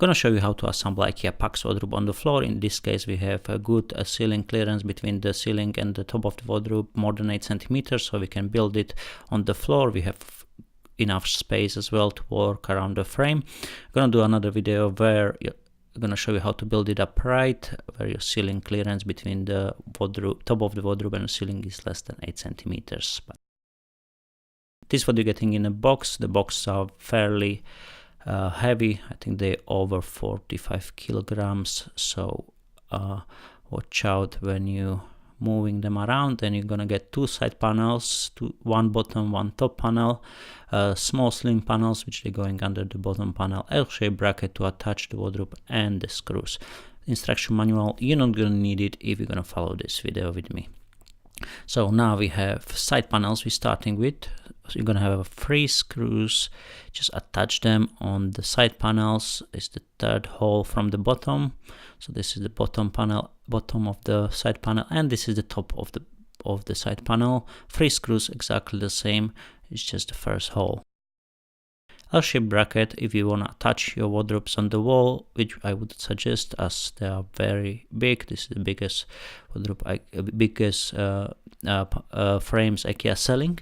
gonna show you how to assemble IKEA Pax wardrobe on the floor. In this case, we have a good ceiling clearance between the ceiling and the top of the wardrobe, more than 8 centimeters, so we can build it on the floor. We have enough space as well to work around the frame. I'm gonna do another video where I'm gonna show you how to build it upright, where your ceiling clearance between the wardrobe, top of the wardrobe and the ceiling is less than 8 centimeters. But this is what you're getting in a box. The boxes are fairly heavy. I think they're over 45 kilograms. So watch out when you moving them around. And you're gonna get 2 side panels, one bottom, one top panel, small slim panels which are going under the bottom panel, L-shaped bracket to attach the wardrobe, and the screws. Instruction manual, you're not gonna need it if you're gonna follow this video with me. So now we have side panels we're starting with. So you're gonna have 3 screws, just attach them on the side panels. It's the 3rd hole from the bottom. So this is the bottom panel, bottom of the side panel, and this is the top of the side panel. 3 screws exactly the same, it's just the 1st hole. L-shaped bracket, if you want to attach your wardrobes on the wall, which I would suggest as they are very big. This is the biggest wardrobe, biggest frames IKEA selling.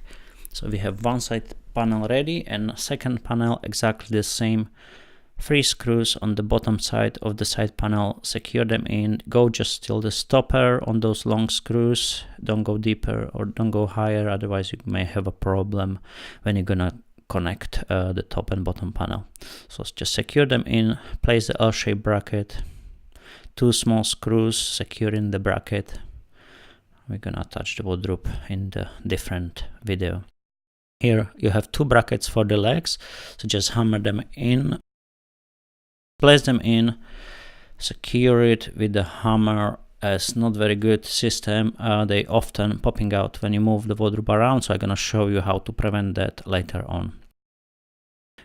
So we have one side panel ready and second panel exactly the same. 3 screws on the bottom side of the side panel, secure them in, go just till the stopper on those long screws. Don't go deeper or don't go higher, otherwise you may have a problem when you're gonna connect the top and bottom panel. So just secure them in, place the L-shaped bracket, 2 small screws secure in the bracket. We're gonna attach the wardrobe in the different video. Here you have 2 brackets for the legs, so just hammer them in, place them in, secure it with the hammer. As not very good system, they often popping out when you move the wardrobe around, so I'm gonna show you how to prevent that later on.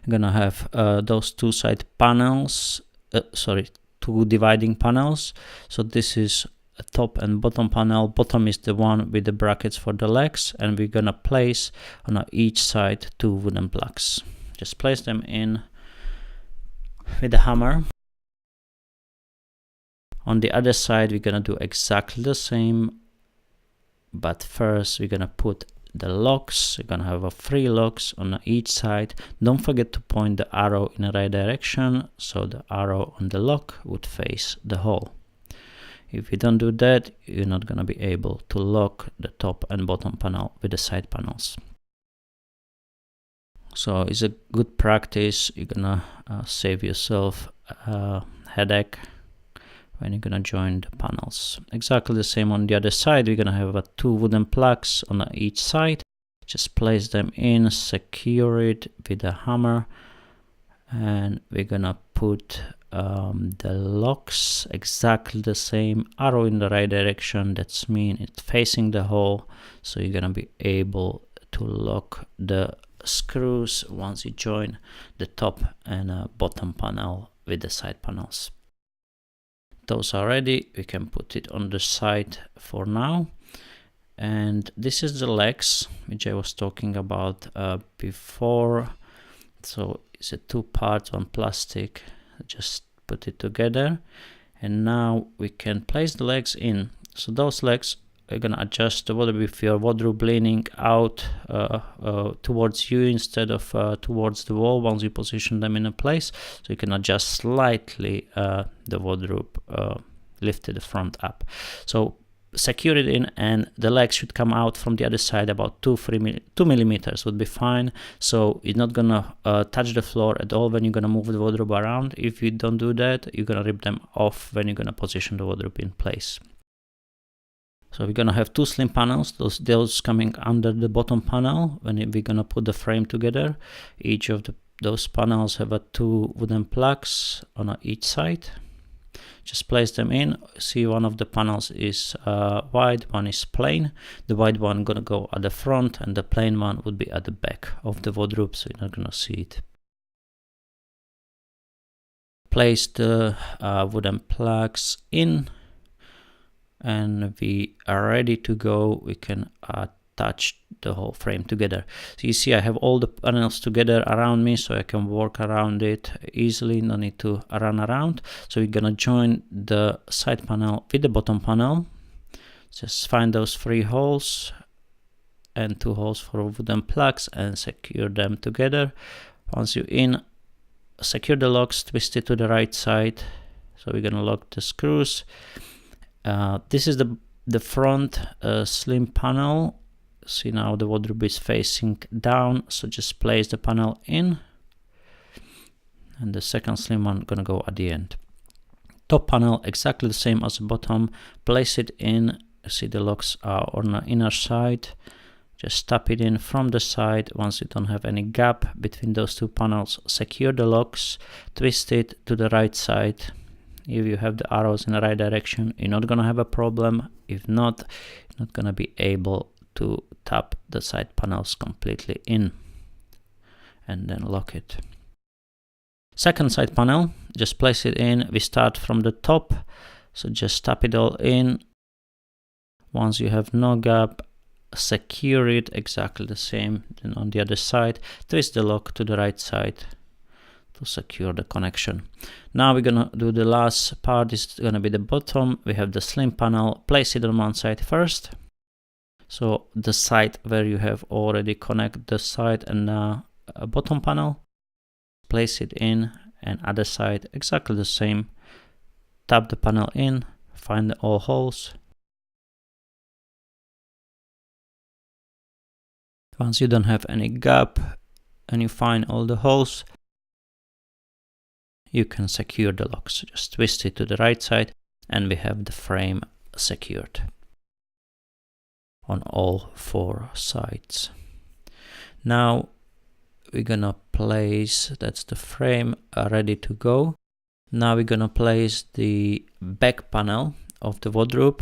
I'm gonna have those 2 side panels, 2 dividing panels. So this is a top and bottom panel. Bottom is the one with the brackets for the legs, and we're gonna place on each side 2 wooden plugs. Just place them in with the hammer. On the other side, we're gonna do exactly the same, but first we're gonna put the locks. We're gonna have 3 locks on each side. Don't forget to point the arrow in the right direction, so the arrow on the lock would face the hole. If you don't do that, you're not gonna be able to lock the top and bottom panel with the side panels. So it's a good practice. You're gonna save yourself a headache when you're gonna join the panels. Exactly the same on the other side. We're gonna have 2 wooden plugs on each side. Just place them in, secure it with a hammer, and we're gonna put the locks exactly the same, arrow in the right direction. That's mean it's facing the hole, so you're gonna be able to lock the screws once you join the top and bottom panel with the side panels. Those are ready. We can put it on the side for now. And this is the legs which I was talking about before. So it's a 2 parts on plastic. Just put it together, and now we can place the legs in. So those legs are gonna adjust the wardrobe if your wardrobe leaning out towards you instead of towards the wall once you position them in a place. So you can adjust slightly the wardrobe, lift the front up. So secure it in, and the legs should come out from the other side about 2 millimeters would be fine. So you're not gonna touch the floor at all when you're gonna move the wardrobe around. If you don't do that, you're gonna rip them off when you're gonna position the wardrobe in place. So we're gonna have 2 slim panels, those coming under the bottom panel when we're gonna put the frame together. Each of those panels have 2 wooden plugs on each side. Just place them in. See, one of the panels is wide, one is plain. The wide one gonna go at the front, and the plain one would be at the back of the wardrobe, so you're not gonna see it. Place the wooden plugs in, and we are ready to go. We can touch the whole frame together. So you see I have all the panels together around me, so I can work around it easily, no need to run around. So we're gonna join the side panel with the bottom panel. Just find those 3 holes and 2 holes for wooden plugs and secure them together. Once you're in, secure the locks, twist it to the right side. So we're gonna lock the screws. This is the front slim panel. See, now the wardrobe is facing down, so just place the panel in, and the second slim one gonna go at the end. Top panel exactly the same as the bottom. Place it in. See, the locks are on the inner side. Just tap it in from the side. Once you don't have any gap between those 2 panels, secure the locks, twist it to the right side. If you have the arrows in the right direction, you're not gonna have a problem. If not, you're not gonna be able to tap the side panels completely in, and then lock it. Second side panel, just place it in. We start from the top, so just tap it all in. Once you have no gap, secure it exactly the same. Then on the other side, twist the lock to the right side to secure the connection. Now we're gonna do the last part. This is gonna be the bottom. We have the slim panel. Place it on one side first. So the side where you have already connected the side and bottom panel, place it in, and other side exactly the same. Tap the panel in, find all holes. Once you don't have any gap and you find all the holes, you can secure the locks. Just twist it to the right side, and we have the frame secured on all 4 sides. Now we're gonna place, that's the frame ready to go. Now we're gonna place the back panel of the wardrobe.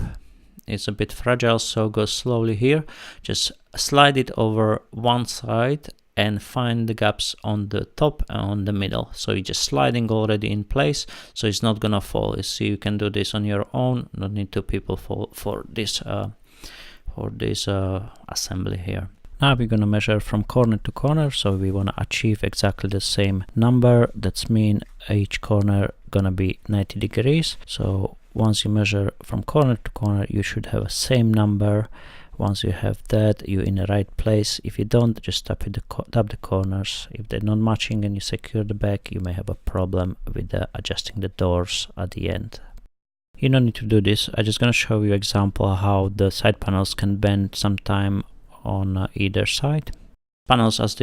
It's a bit fragile, so go slowly here. Just slide it over one side and find the gaps on the top and on the middle. So you're just sliding already in place, so it's not gonna fall. You see, you can do this on your own. Don't need 2 people for this assembly here. Now we're gonna measure from corner to corner, so we wanna achieve exactly the same number. That's mean each corner gonna be 90 degrees. So once you measure from corner to corner, you should have the same number. Once you have that, you're in the right place. If you don't, just tap the corners. If they're not matching and you secure the back, you may have a problem with adjusting the doors at the end. You don't need to do this. I'm just gonna show you example how the side panels can bend sometime on either side. Panels as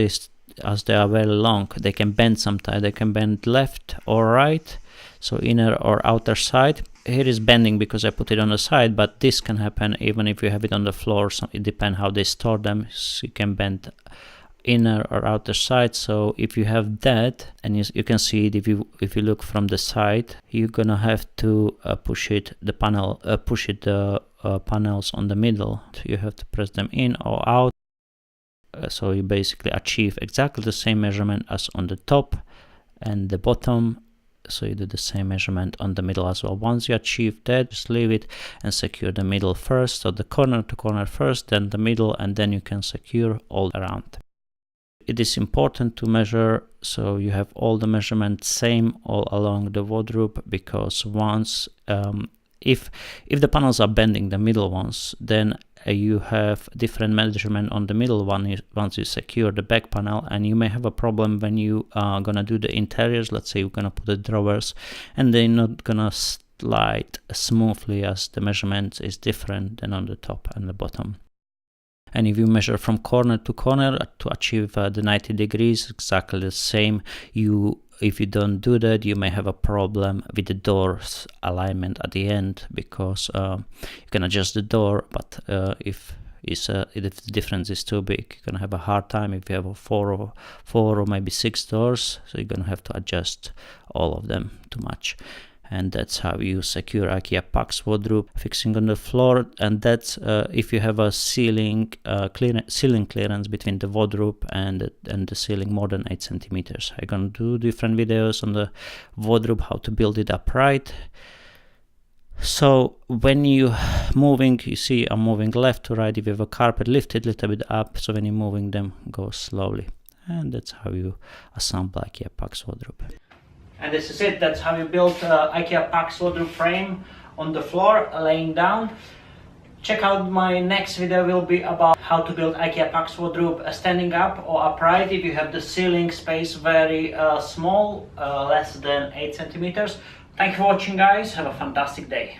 they are very long, they can bend sometimes. They can bend left or right, so inner or outer side. Here is bending because I put it on the side, but this can happen even if you have it on the floor. So it depends how they store them. So you can bend inner or outer side. So if you have that, and you can see it if you look from the side, you're gonna have to push the panels on the middle. You have to press them in or out. So you basically achieve exactly the same measurement as on the top and the bottom. So you do the same measurement on the middle as well. Once you achieve that, just leave it and secure the middle first. So the corner to corner first, then the middle, and then you can secure all around. It is important to measure so you have all the measurements same all along the wardrobe, because once if the panels are bending, the middle ones, then you have different measurement on the middle one once you secure the back panel, and you may have a problem when you are gonna do the interiors. Let's say you're gonna put the drawers and they're not gonna slide smoothly as the measurement is different than on the top and the bottom. And if you measure from corner to corner to achieve the 90 degrees, exactly the same. If you don't do that, you may have a problem with the door's alignment at the end, because you can adjust the door, but if the difference is too big, you're gonna have a hard time. If you have four or maybe 6 doors, so you're gonna have to adjust all of them too much. And that's how you secure Ikea Pax wardrobe fixing on the floor. And that's if you have a ceiling clearance between the wardrobe and the ceiling more than 8 centimeters. I'm gonna do different videos on the wardrobe, how to build it upright. So when you moving, you see I'm moving left to right. If you have a carpet, lift it a little bit up, so when you're moving them, go slowly. And that's how you assemble IKEA Pax wardrobe. And this is it. That's how you build IKEA Pax wardrobe frame on the floor, laying down. Check out my next video, will be about how to build IKEA Pax wardrobe standing up or upright if you have the ceiling space very small, less than 8 centimeters. Thank you for watching, guys. Have a fantastic day.